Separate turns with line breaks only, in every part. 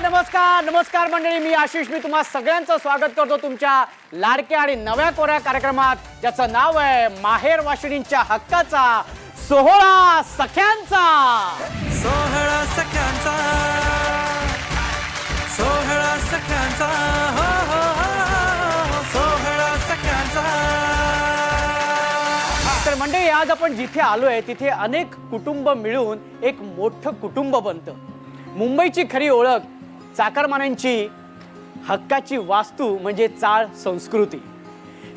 नमस्कार नमस्कार मंडळी, मी आशिष. मी तुम्हा सगळ्यांचं स्वागत करतो तुमच्या लाडक्या आणि नव्या कोऱ्या कार्यक्रमात, ज्याचं नाव आहे माहेर वाशिणींच्या हक्काचा सोहळा सख्यांचा.
सोहळा सख्यांचा, सोहळा सख्यांचा, हो हो हो, सोहळा सख्यांचा.
तर मंडळी, आज आपण जिथे आलोय तिथे अनेक कुटुंब मिळून एक मोठं कुटुंब बनतं. मुंबईची खरी ओळख चाकरमान्यांची हक्काची वास्तू म्हणजे चाळ संस्कृती.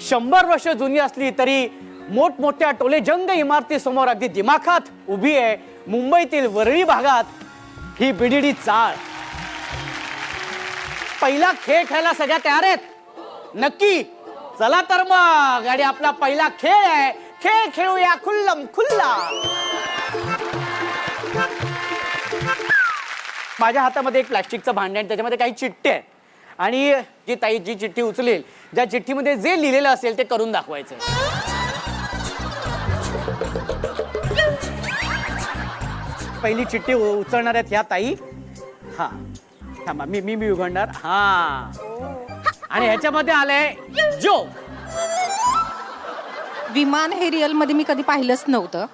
100 वर्ष जुनी असली तरी मोठमोठ्या टोलेजंग इमारतीसमोर अगदी दिमाखात उभी आहे मुंबईतील वरळी भागात ही बीडीडी चाळ. पहिला खेळ खेळायला सगळ्या तयार आहेत? नक्की. चला तर मग, आणि आपला पहिला खेळ आहे, खेळ खेळूया खुल्लम खुल्ला. माझ्या हातामध्ये एक प्लास्टिकचं भांड आहे, त्याच्यामध्ये काही चिठ्ठे आहेत, आणि जी चिठ्ठी उचलेल, ज्या चिठ्ठीमध्ये जे लिहिलेलं असेल ते करून दाखवायचं. पहिली चिठ्ठी उचलणार आहेत ह्या ताई. हा थांबा, मी उघडणार. हा, आणि ह्याच्यामध्ये आलंय जो
विमान. हे रिअल मध्ये मी कधी पाहिलंच नव्हतं.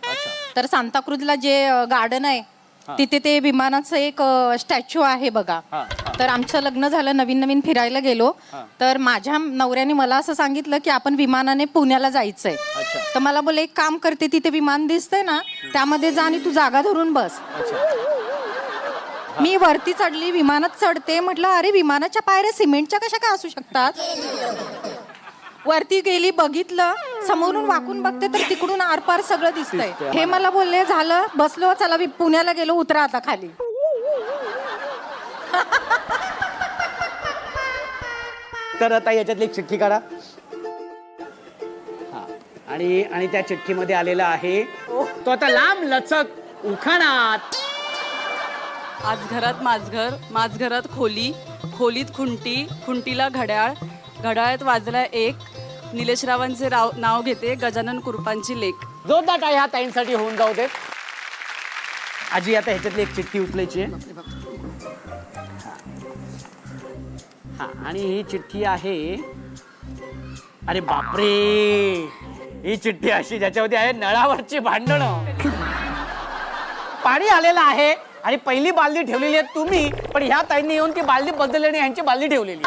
तर सांताक्रूजला जे गार्डन आहे तिथे ते विमानाचं एक स्टॅच्यू आहे बघा. तर आमचं लग्न झालं, नवीन फिरायला गेलो, तर माझ्या नवऱ्याने मला असं सांगितलं की आपण विमानाने पुण्याला जायचंय. तर मला बोलले एक काम करते, तिथे विमान दिसतंय ना त्यामध्ये जा आणि तू जागा धरून बस. मी वरती चढली, विमानात चढते, म्हटलं अरे विमानाच्या पायऱ्या सिमेंटच्या कशा काय असू शकतात. वरती गेली, बघितलं, समोरून वाकून बघते तर तिकडून आरपार सगळं दिसतंय. हे मला बोलले झालं, बसलो, चला पुण्याला गेलो, उतरा आता खाली.
तर आता याच्यातली एक चिठ्ठी काढा. हा, आणि त्या चिठ्ठीमध्ये आलेला आहे तो आता लांब लचक उखाणात.
आज घरात माझघर, माझघरात खोली, खोलीत खुंटी, खुंटीला घड्याळ, घड्याळात वाजला एक, निलेशरावांचे नाव घेते, गजानन कृपांची लेक.
जोरदार टाळ्या ह्या ताईंसाठी होऊन जाऊ देत. आजी, आता ह्याच्यातली एक चिठ्ठी उचलायची आहे. हा, आणि ही चिठ्ठी आहे, अरे बापरे, ही चिठ्ठी अशी ज्याच्यामध्ये आहे नळावरची भांडणं. पाणी आलेलं आहे आणि पहिली बालदी ठेवलेली आहे तुम्ही, पण ह्या ताईंनी येऊन ती बालदी बदलली आणि ह्यांची बालदी ठेवलेली.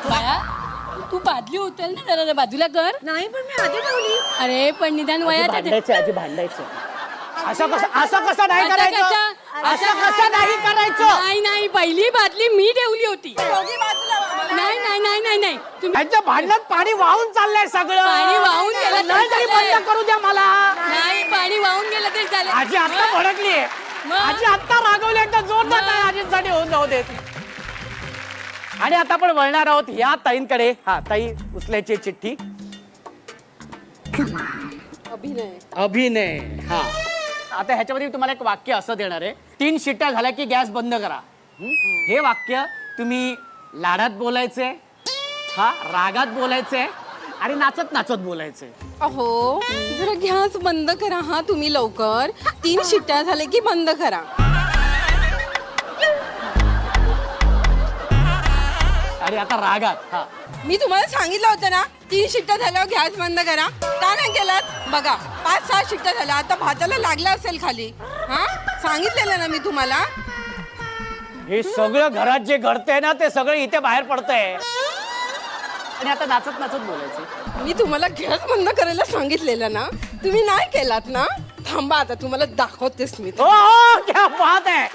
बाळा, तू बादली उचल ना जरा, बाजूला कर.
नाही, पण मी आधी ठेवली.
अरे पण निदान वयात
भांडायचं आजी, भांडायचं. असं कसं नाही करायचं, असं कसं नाही करायचं.
नाही, पहिली बादली मी ठेवली होती. नाही तुम्ही
ह्यांच्या भांडणात पाणी वाहून चाललंय सगळं.
पाणी वाहून गेलं
नळ तरी बंद करू द्या मला.
नाही, पाणी वाहून गेलं तरी चालेल.
आजी आता भडकली, आजी आता रागवली, एकदा जोरदार काय आजींसाठी होऊन जाऊ देत. आणि आता आपण वळणार आहोत या ताईंकडे. हा, ताई उचलायची चिठ्ठी. अभिनय. हा, आता ह्याच्यामध्ये तुम्हाला एक वाक्य असं देणार आहे, 3 शिट्ट्या झाल्या की गॅस बंद करा. हे वाक्य तुम्ही लाडात बोलायचंय, हा रागात बोलायचंय, आणि नाचत नाचत बोलायचंय.
अहो, जरा गॅस बंद करा हा तुम्ही लवकर. 3 शिट्ट्या झाले की बंद करा.
आणि आता रागात. हा,
मी तुम्हाला सांगितलं होतं ना 3 शिट्ट्या झाल्यावर गॅस बंद करा. का नाही केलात? बघा 5-6 शिट्ट्या झाल्या, आता भाताला लागला असेल खाली. हा, सांगितलेलं ना मी तुम्हाला.
हे सगळं घरात जे घडतंय ना ते सगळं इथे बाहेर पडतंय. आणि आता नाचत नाचत बोलायचं.
मी तुम्हाला गॅस बंद करायला सांगितलेलं ना, तुम्ही नाही केलात ना. थांबा, आता तुम्हाला दाखवतेस मी.
हो, क्या बात आहे.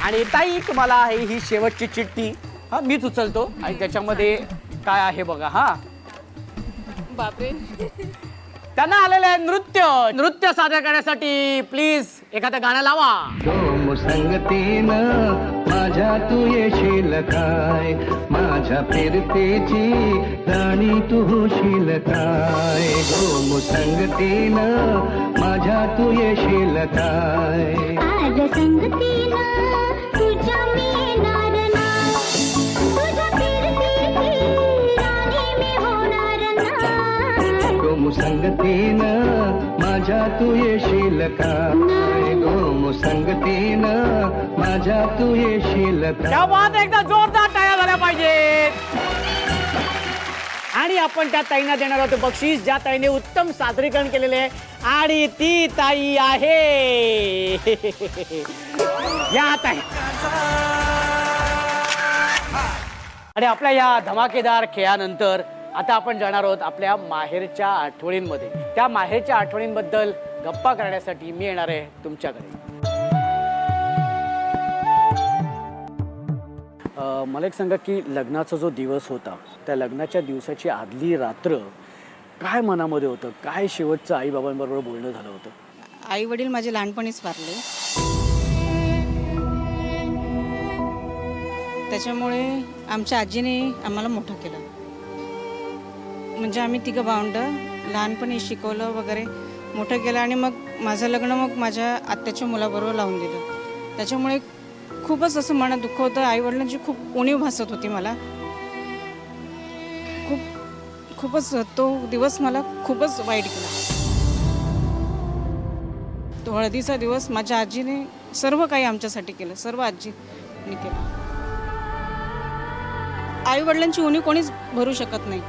आणि ताई, तुम्हाला ही शेवटची चिठ्ठी हा मीच उचलतो, आणि त्याच्यामध्ये काय आहे बघा. हा,
बापरे,
त्यांना आलेलं आहे नृत्य सादर करण्यासाठी. प्लीज एखादं गाणं लावा.
गोम संगतीनं माझ्या तू येशील काय, माझ्या फिरतेची राणी तू होशील काय. गोम संगतीनं माझ्या तू येशील काय.
आज संगतीनं तुझ्या मी येणार ना, तुझ्या फिरतीची राणी मी होणार ना.
गोम संगतीनं माझ्या माझ्या तू येशील काय गो संगतीनं माझ्या तू येशील काय.
त्या बात एकदा जोरदार टाळ्या झाल्या पाहिजेत. आणि आपण त्या ताईंना देणार आहोत बक्षीस, ज्या ताईने उत्तम सादरीकरण केलेले आहे आणि ती ताई आहे या ताई. आणि आपल्या या धमाकेदार खेळानंतर आता आपण जाणार आहोत आपल्या माहेरच्या आठवणींमध्ये. त्या माहेरच्या आठवणींबद्दल गप्पा करण्यासाठी मी येणार आहे तुमच्याकडे. मला एक सांगा की लग्नाचा जो दिवस होता त्या लग्नाच्या दिवसाची आदली रात्र काय मनामध्ये होतं, काय शेवटचं आईबाबांबरोबर बोलणं झालं होतं?
आई वडील माझे लहानपणीच वारले, त्याच्यामुळे आमच्या आजीने आम्हाला मोठं केलं. म्हणजे आम्ही तिघं भावंड लहानपणी शिकवलं वगैरे मोठं केलं आणि मग माझं लग्न मग माझ्या आत्याच्या मुलाबरोबर लावून दिलं. त्याच्यामुळे खूपच असं मनात दुःख होतं. आईवडिलांची खूप उणीव भासत होती मला. खूपच तो दिवस मला खूपच वाईट गेला. तो हळदीचा दिवस माझ्या आजीने सर्व काही आमच्यासाठी केलं, सर्व आजीने केलं. आई वडिलांची उणीव कोणीच भरू शकत नाही.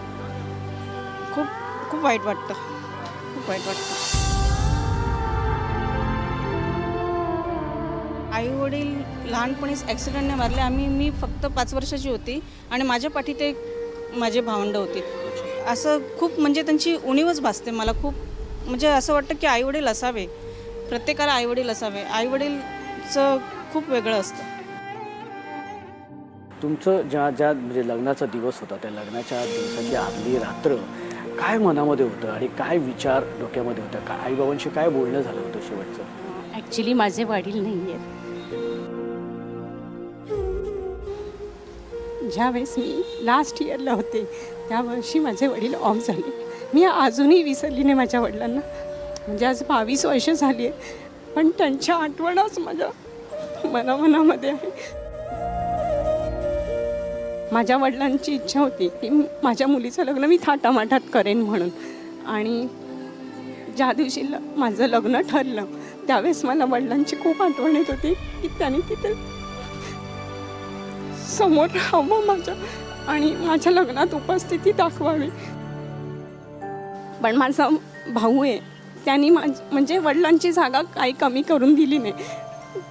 खूप खूप वाईट वाटतं, खूप वाईट वाटतं. आई वडील लहानपणीच ॲक्सिडेंटने मारले. मी फक्त 5 वर्षाची होती आणि माझ्या पाठी ते माझे भावंड होती. असं खूप म्हणजे त्यांची उणीवच भासते मला. खूप म्हणजे असं वाटतं की आईवडील असावे, प्रत्येकाला आईवडील असावे. आईवडीलचं खूप वेगळं असतं.
तुमचं ज्या म्हणजे लग्नाचा दिवस होता त्या लग्नाच्या दिवसाची आदली रात्र काय मनामध्ये होतं आणि काय विचार डोक्यामध्ये होता? काय आईबाबांशी काय बोलणं झालं होतं शेवटचं?
ऍक्च्युली माझे वडील नाही आहेत. ज्यावेळेस मी लास्ट इयरला होते त्या वर्षी माझे वडील ऑफ झाले. मी अजूनही विसरली नाही माझ्या वडिलांना. म्हणजे आज 22 वर्ष झाली आहे, पण त्यांच्या आठवणच माझ्या मनामध्ये आहे. माझ्या वडिलांची इच्छा होती की माझ्या मुलीचं लग्न मी थाटामाटात करेन म्हणून. आणि ज्या दिवशी माझं लग्न ठरलं त्यावेळेस मला वडिलांची खूप आठवण येत होती की त्यांनी तिथे समोर राहावं माझ्या आणि माझ्या लग्नात उपस्थिती दाखवावी. पण माझा भाऊ आहे, त्यांनी म्हणजे वडिलांची जागा काही कमी करून दिली नाही.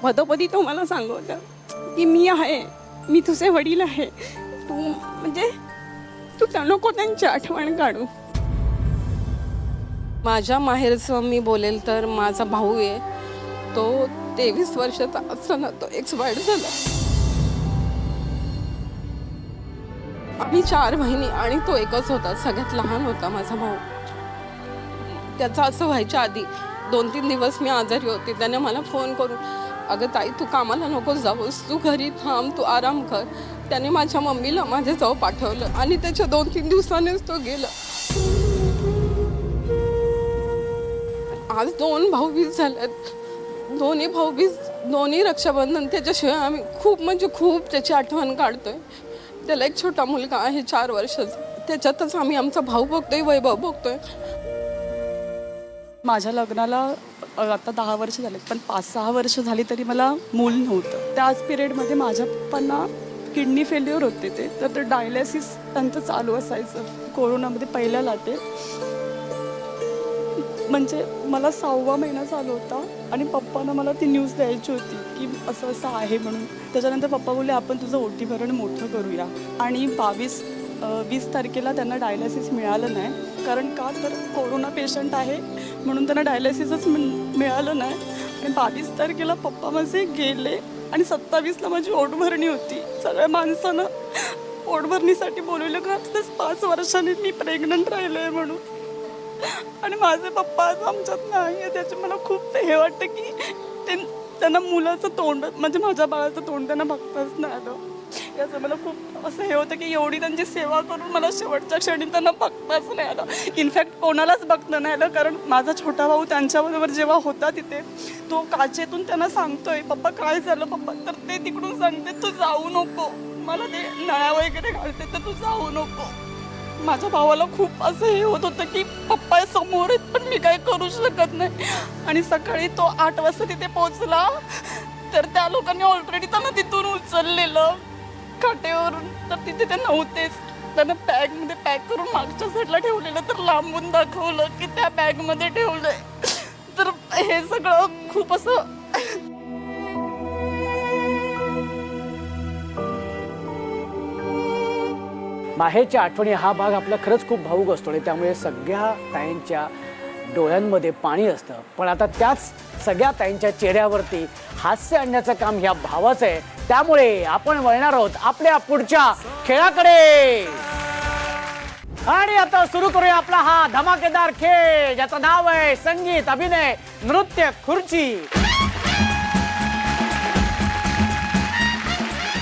पदोपदी तो मला सांगत की मी आहे, मी तुझे वडील आहे, तू नको त्यांची आठवण काढू.
माझ्या माहेरचं मी बोलेल तर माझा भाऊ आहे, तो 23 वर्षाचा असताना तो एक्सपायर्ड झाला. आम्ही 4 बहिणी आणि तो एकच होता, सगळ्यात लहान होता माझा भाऊ. त्याचं असं व्हायच्या आधी 2-3 दिवस मी आजारी होते. त्याने मला फोन करून, अगं ताई तू कामाला नको जाऊस, तू घरी थांब, तू आराम कर. त्याने माझ्या मम्मीला माझ्याजवळ पाठवलं आणि त्याच्या 2-3 दिवसांनीच तो गेला. आज 2 भाऊबीज झाल्यात. दोन्ही भाऊबीज, दोन्ही रक्षाबंधन त्याच्याशिवाय आम्ही खूप त्याची आठवण काढतोय. त्याला एक छोटा मुलगा आहे 4 वर्षाचा, त्याच्यातच आम्ही आमचा भाऊ बघतोय, वैभव बघतोय.
माझ्या लग्नाला आता 10 वर्ष झाले, पण 5-6 वर्ष झाली तरी मला मूल नव्हतं. त्याच पिरियडमध्ये माझ्या पप्पांना किडनी फेल्युअर होते तर डायलिसिस त्यांचं चालू असायचं. कोरोनामध्ये पहिल्या लाटेत म्हणजे मला 6वा महिना चालू होता आणि पप्पांना मला ती न्यूज द्यायची होती की असं असं आहे म्हणून. त्याच्यानंतर पप्पा बोलले आपण तुझं ओटी भरण मोठं करूया. आणि 20 तारखेला त्यांना डायलिसिस मिळालं नाही. कारण का तर कोरोना पेशंट आहे म्हणून त्यांना डायलिसिसच मिळालं नाही. आणि 22 तारखेला पप्पा माझे गेले आणि 27ला माझी ओटभरणी होती. सगळ्या माणसानं ओटभरणीसाठी बोलवलं का 5 वर्षांनी मी प्रेग्नंट राहिले आहे म्हणून. आणि माझे पप्पा आज आमच्यात नाही आहे. त्याचे मला खूप हे वाटतं की त्यांना मुलाचं तोंड म्हणजे माझ्या बाळाचं तोंड त्यांना बघताच नाही आलं. याचं मला खूप असं हे होतं की एवढी त्यांची सेवा करून मला शेवटच्या क्षणी त्यांना बघताच नाही आलं. इनफॅक्ट कोणालाच बघता नाही आलं. कारण माझा छोटा भाऊ त्यांच्याबरोबर जेव्हा होता तिथे तो काचेतून त्यांना सांगतोय पप्पा काय झालं पप्पा, तर ते तिकडून सांगते तू जाऊ नको, मला ते नळ्या वगैरे घालते तर तू जाऊ नको.
माझ्या भावाला खूप असं हे होत होतं की पप्पा समोर आहेत पण मी काय करू शकत नाही. आणि सकाळी तो 8 वाजता तिथे पोहोचला तर त्या लोकांनी ऑलरेडी त्यांना तिथून उचललेलं काटेवरून. तर तिथे ते नव्हतेच. त्यानं बॅगमध्ये पॅक करून मागच्या साईडला ठेवलेलं तर लांबून दाखवलं की त्या बॅगमध्ये ठेवलंय. तर हे सगळं खूप असं
माहेरच्या आठवणी हा भाग आपला खरंच खूप भावूक असतो आणि त्यामुळे सगळ्या ताईंच्या डोळ्यांमध्ये पाणी असतं. पण आता त्याच सगळ्या ताईंच्या चेहऱ्यावरती हास्य आणण्याचं काम ह्या भावाचं आहे. त्यामुळे आपण वळणार आहोत आपल्या पुढच्या खेळाकडे. आणि आता सुरू करूया आपला हा धमाकेदार खेळ ज्याचं नाव आहे संगीत अभिनय नृत्य खुर्ची.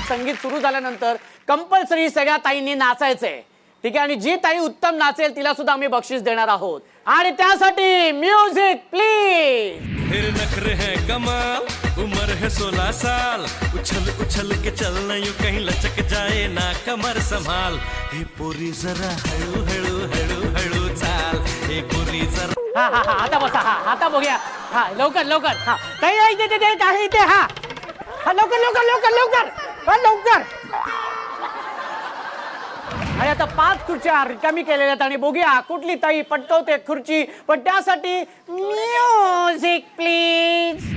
संगीत सुरू झाल्यानंतर कंपल्सरी सगळ्या ताईंनी नाचायचंय. ठीक आहे. आणि जी ताई उत्तम नाचेल तिला सुद्धा आम्ही बक्षीस देणार आहोत. आणि त्यासाठी म्युझिक प्लीज.
फिर नखरे है कमाल, उम्र है 16 साल, उछल उछल के चलना यूं कहीं लचक जाए ना कमर संभाल. हे पोरी जरा हळू हळू हळू हळू चाल. हे पोरी जरा
हा हा हा आता बसा. हा आता बघूया. हा लवकर लवकर. हा ताई आई ते आहे इथे. हा हा लवकर लवकर लवकर लवकर. हा लवकर. आणि आता 5 खुर्च्या रिकामी केलेल्या आहेत आणि बघूया कुठली ताई पटकवते खुर्ची. पण त्यासाठी म्युझिक प्लीज.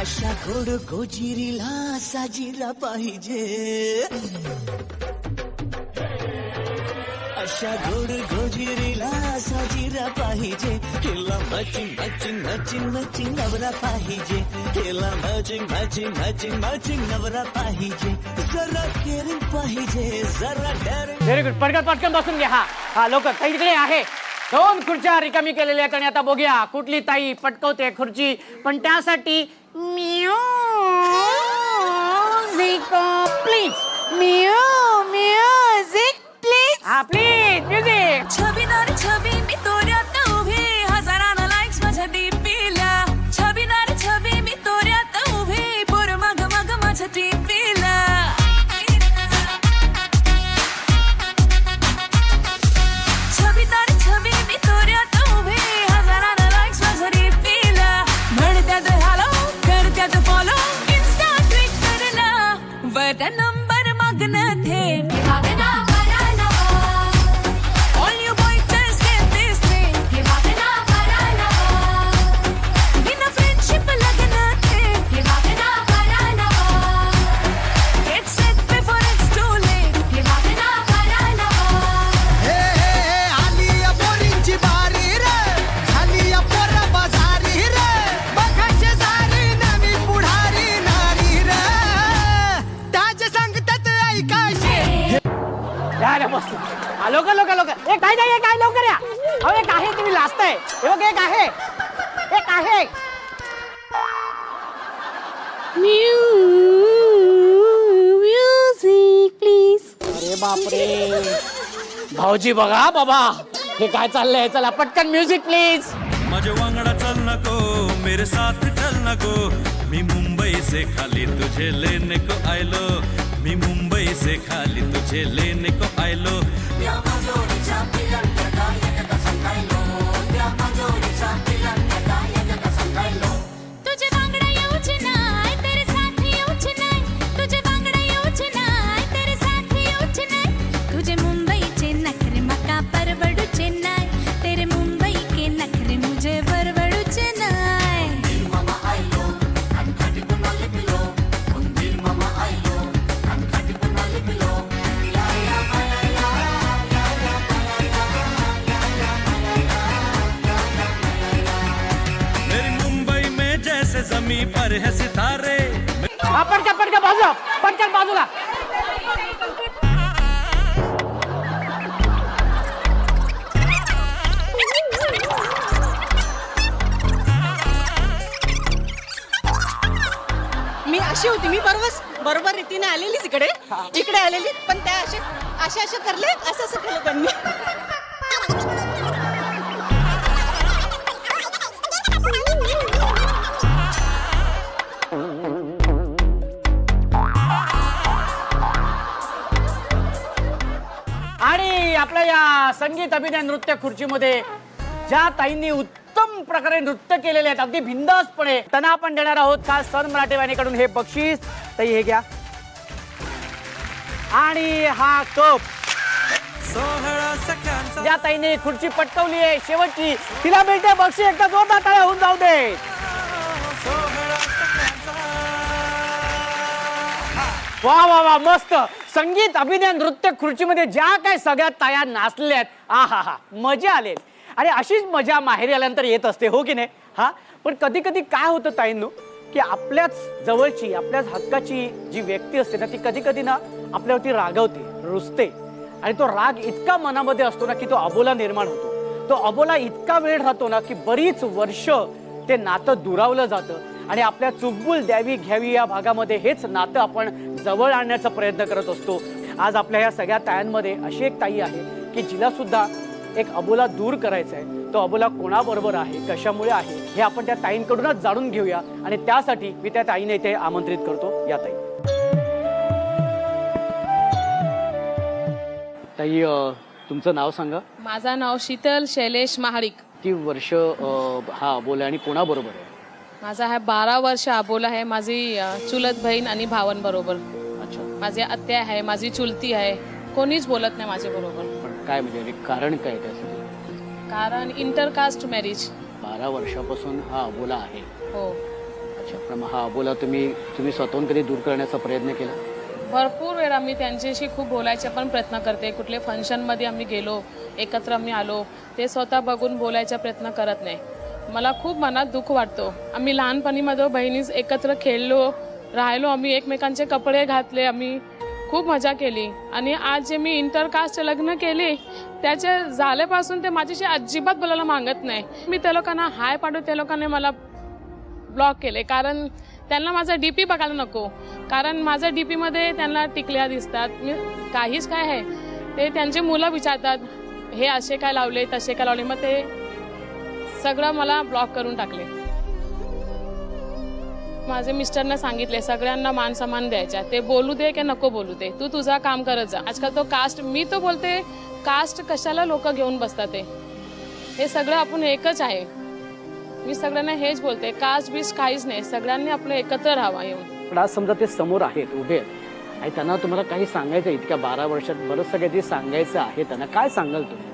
अशा गोड गोजिरीला साजीला पाहिजे. अशा गोड गोजिरीला साजीला पाहिजे. तिला मॅचिंग मॅचिंग मॅचिंग मॅचिंग नवरा पाहिजे. तिला मॅचिंग मॅचिंग मॅचिंग मॅचिंग नवरा पाहिजे. जरा केअरिंग पाहिजे जरा डेअरिंग.
Very good. पटकन पटकन बसून घ्या. हा हा लवकर. ताई तिकडे आहे. 2 खुर्च्या रिकामी केलेल्या आहेत आणि आता बघूया कुठली ताई पटकवते खुर्ची. पण त्यासाठी म्युझिक प्लीज.
Music please.
हा प्लीज म्युझिक.
छबी नारी छबी मी तोऱ्यात उभी हजारानं लाईक्स माझ्या डीपीला. छबी नारी छबी मी तोऱ्यात उभी पोर मग मग माझ्या डीपीला. छबी नारी छबी मी तोऱ्यात उभी हजारानं लाईक्स माझ्या डीपीला. म्हणत्यात हॅलो करत्यात फॉलो इन्स्टा ट्विटरला. वर नंबर मागणं थेट all you boys just get this thing. बिना friendship लगन थे. Get set before it's too late.
आली पोरींची बारी रे, झाली पोरा बाजारी रे. बघायचे सारी नवी पुढारी नारी रे. त्याचे सांगतात ऐकायचे.
या रे बस. हा लवकर लवकर लवकर. एक काय नाही काय लवकर या. अहो एक आहे तुम्ही लाजताय. हे बघ एक आहे. एक आहे.
Music please.
अरे बापरे. भाऊजी बघा बाबा हे काय चाललंय. चला पटकन म्युझिक प्लीज.
माझे वांगडा चल नको, मेरे साथ चल नको. मी मुंबई से खाली तुझे लेने को आयलो. मी मुंबई से खाली तुझे लेने को आयलो.
तुझे बांगडा येऊच नाय तेरे साथ येऊच नाय. तुझे बांगडा येऊच नाय तेरे साथ येऊच नाय. तुझे मुंबईचे नखरे मका परवडूचे नाय. तेरे मुंबई के नखरे मुझे परवडूच नाय.
मेरी मुंबई में जैसे जमी पर है सितारे.
हा पटकन पटकन बाजूला. पटकन बाजूला.
मी अशी होती. मी बरोबर बरोबर रीतीने आलेलीच इकडे आलेली, पण त्या असे करले, असं केलं त्यांनी.
आणि आपल्या या संगीत अभिनय नृत्य खुर्चीमध्ये ज्या ताईंनी उत्तम प्रकारे नृत्य केलेले आहेत अगदी बिंदासपणे, त्यांना आपण देणार आहोत खास सन मराठी वाहिनीकडून हे बक्षीस. ताई हे घ्या. आणि हा कप
सोहळा सख्यांचा
ज्या ताईने खुर्ची पटकवली आहे शेवटची, तिला मिळते बक्षीस. एकदा जोरदार टाळ्या होऊन जाऊ दे.
सोहळा सख्यांचा
वा वा वा, मस्त. संगीत अभिनय नृत्य खुर्चीमध्ये ज्या काय सगळ्या ताया नाचल्यात, आ हा हा, मजा आली. आणि अशीच मजा माहेरी आल्यानंतर येत असते, हो की नाही? हा, पण कधी कधी काय होतं ताईंनो, की आपल्याच जवळची आपल्याच हक्काची जी व्यक्ती असते ना, ती कधी कधी ना आपल्यावरती रागवते, रुसते. आणि तो राग इतका मनामध्ये असतो ना की तो अबोला निर्माण होतो. तो अबोला इतका वेळ राहतो ना की बरीच वर्ष ते नातं दुरावलं जातं. आणि आपल्या चुकबुल द्यावी घ्यावी या भागामध्ये हेच नातं आपण जवळ आणण्याचा प्रयत्न करत असतो. आज आपल्या या सगळ्या तायांमध्ये अशी एक ताई आहे की जिला सुद्धा एक अबोला दूर करायचा आहे. तो अबोला कोणाबरोबर आहे, कशामुळे आहे, हे आपण त्या ताईंकडूनच जाणून घेऊया. आणि त्यासाठी मी त्या ताईने इथे आमंत्रित करतो. या ताई. ताई, तुमचं नाव सांगा.
माझं नाव शीतल शैलेश महाडिक.
किती वर्ष हा अबोला आणि कोणाबरोबर आहे?
माझा हा 12 वर्ष अबोला आहे. माझी चुलत बहीण आणि भावांबरोबर.
अच्छा.
माझी आत्या आहे, माझी चुलती आहे. कोणीच बोलत नाही माझ्या बरोबर.
पण काय म्हणजे कारण काय त्यासाठी?
कारण इंटरकास्ट मॅरेज.
12 वर्षापासून हा अबोला आहे.
हो.
अच्छा. पण हा अबोला तुम्ही स्वतःहून कधी दूर करण्याचा प्रयत्न केला?
भरपूर वेळा मी त्यांच्याशी खूप बोलायचा पण प्रयत्न करते. कुठले फंक्शनमध्ये आम्ही गेलो, एकत्र आम्ही आलो, ते स्वतः बघून बोलायचा प्रयत्न करत नाही. मला खूप मनात दुःख वाटतो. आम्ही लहानपणीमध्ये बहिणी एकत्र खेळलो, राहिलो, आम्ही एकमेकांचे कपडे घातले, आम्ही खूप मजा केली. आणि आज जे मी इंटरकास्ट लग्न केले त्याचे झाल्यापासून ते माझ्याशी अजिबात बोलायला मागत नाही. मी त्या लोकांना हाय पाठवतो, त्या लोकांनी मला ब्लॉक केले. कारण त्यांना माझा डीपी बघायला नको. कारण माझा डीपी मध्ये त्यांना टिकल्या दिसतात. मी काहीच काय आहे ते त्यांचे मुलं विचारतात, हे असे काय लावले, तसे काय लावले. मग ते सगळं मला ब्लॉक करून टाकले. माझे मिस्टरने सांगितले सगळ्यांना मान सन्मान द्यायचा. ते बोलू दे की नको बोलू दे, तू तुझा काम करत जा. आजकाल तो कास्ट, मी तो बोलते कास्ट कशाला लोक घेऊन बसतात. हे सगळं आपण एकच आहे. मी सगळ्यांना हेच बोलते, कास्ट बीस काहीच नाही, सगळ्यांनी आपलं एकत्र राहावं येऊन.
पण आज समजा ते समोर आहेत, उभे आहेत, आणि त्यांना तुम्हाला काही सांगायचं, इतक्या 12 वर्षात बरंच सगळं सांगायचं आहे, त्यांना काय सांगाल तुम्ही?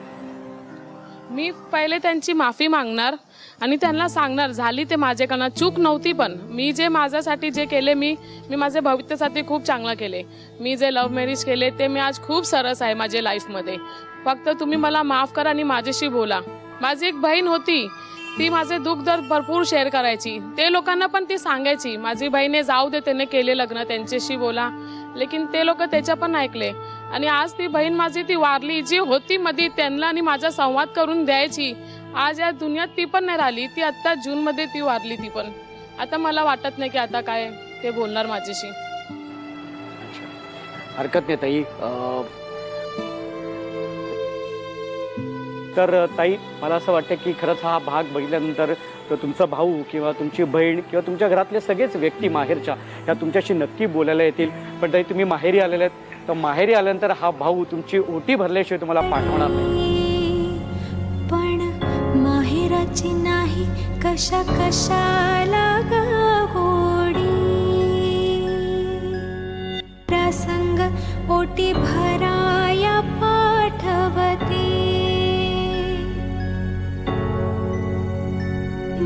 मी पहिले त्यांची माफी मागणार आणि त्यांना सांगणार झाली ते माझ्याकडनं चूक नव्हती. पण मी जे माझ्यासाठी जे केले, मी माझ्या भविष्यासाठी खूप चांगलं केले. मी जे लव्ह मॅरेज केले ते मी आज खूप सरस आहे माझ्या लाईफमध्ये. फक्त तुम्ही मला माफ करा आणि माझ्याशी बोला. माझी एक बहीण होती, ती माझे दुःख दर्द भरपूर शेअर करायची. ते लोकांना पण ती सांगायची माझी बहिणी जाऊ दे, त्याने केले लग्न, त्यांच्याशी बोला. लेकिन ते लोक त्याच्या पण ऐकले. आणि आज ती बहीण माझी ती वारली, जी होती मध्ये त्यांना आणि माझा संवाद करून द्यायची. आज या दुनियात ती पण नाही राहिली. ती आता जूनमध्ये ती वारली. ती पण आता मला वाटत नाही की आता काय ते बोलणार माझ्याशी.
हरकत नाही ताई. तर ताई, मला असं वाटतं की खरंच हा भाग बघितल्यानंतर तुमचा भाऊ किंवा तुमची बहीण किंवा तुमच्या घरातले सगळेच व्यक्ती माहेरच्या ह्या तुमच्याशी नक्की बोलायला येतील. पण ताई, तुम्ही माहेरी आलेले आहेत, तर माहेरी आल्यानंतर हा भाऊ तुमची ओटी भरल्याशिवाय तुम्हाला पाठवणार नाही.
पण माहेराची नाही कशा कशाला गोडी, प्रसंग ओटी भराया पाठवते.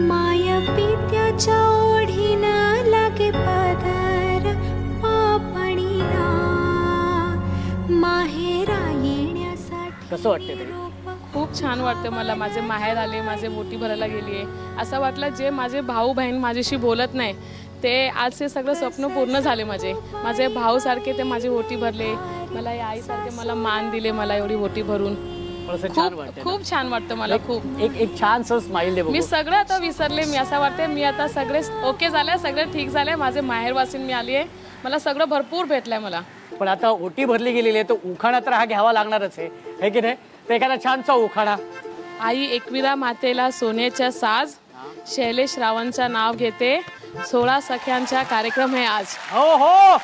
माया पित्याच्या ओढीनं लागे पदर पापणीला, माहेरा येण्यासाठी.
कसं वाटते ते?
खूप छान वाटतं मला. माझे माहेर आले, माझे मोठी भरायला गेली आहे. असं वाटलं जे माझे भाऊ बहीण माझ्याशी बोलत नाही ते आज ते सगळं स्वप्न पूर्ण झाले. माझे भाऊ सारखे ते माझी ओटी भरले, मला आई आईसारखे मला मान दिले, मला एवढी ओटी भरून.
थोडंसं छान वाटतं
खूप छान वाटतं मला खूप.
एक छान स्माइल दे बघू.
मी सगळं आता विसरले. मी असं वाटते मी आता सगळे ओके झाले, सगळं ठीक झालंय. माझे माहेरवासीन मी आली आहे, मला सगळं भरपूर भेटलंय मला.
पण आता ओटी भरली गेलेली आहे, तर उखाणा तर हा घ्यावा लागणारच आहे की नाही? तर एखादा छानसा उखाणा.
आई एकविरा मातेला सोन्याच्या साज, शैलेश रावणचं नाव घेते, 16 सख्यांचा कार्यक्रम आहे आज.
हो हो.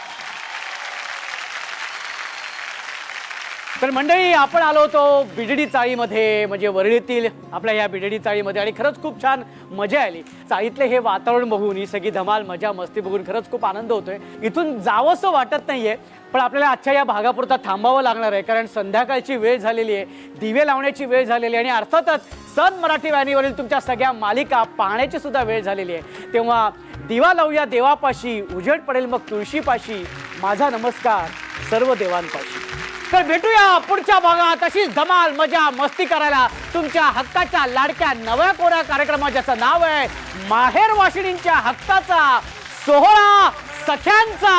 तर मंडळी, आपण आलो होतो बिडडी चाळीमध्ये, म्हणजे वरळीतील आपल्या या बिडडी चाळीमध्ये, आणि खरंच खूप छान मजा आली. चाळीतले हे वातावरण बघून, ही सगळी धमाल मजा मस्ती बघून खरंच खूप आनंद होतोय. इथून जावंसं वाटत नाहीये, पण आपल्याला आजच्या या भागापुरता थांबावं लागणार आहे, कारण संध्याकाळची वेळ झालेली आहे, दिवे लावण्याची वेळ झालेली आहे, आणि अर्थातच सन मराठी वाहिनीवरील तुमच्या सगळ्या मालिका पाहण्याची सुद्धा वेळ झालेली आहे. तेव्हा दिवा लावूया देवापाशी, उजेड पडेल मग तुळशीपाशी, माझा नमस्कार सर्व देवांपाशी. तर भेटूया पुढच्या भागात अशीच धमाल मजा मस्ती करायला तुमच्या हक्काच्या लाडक्या नव्या कोऱ्या कार्यक्रमात, ज्याचं नाव आहे माहेर वाशिणींच्या हक्काचा सोहळा सख्यांचा.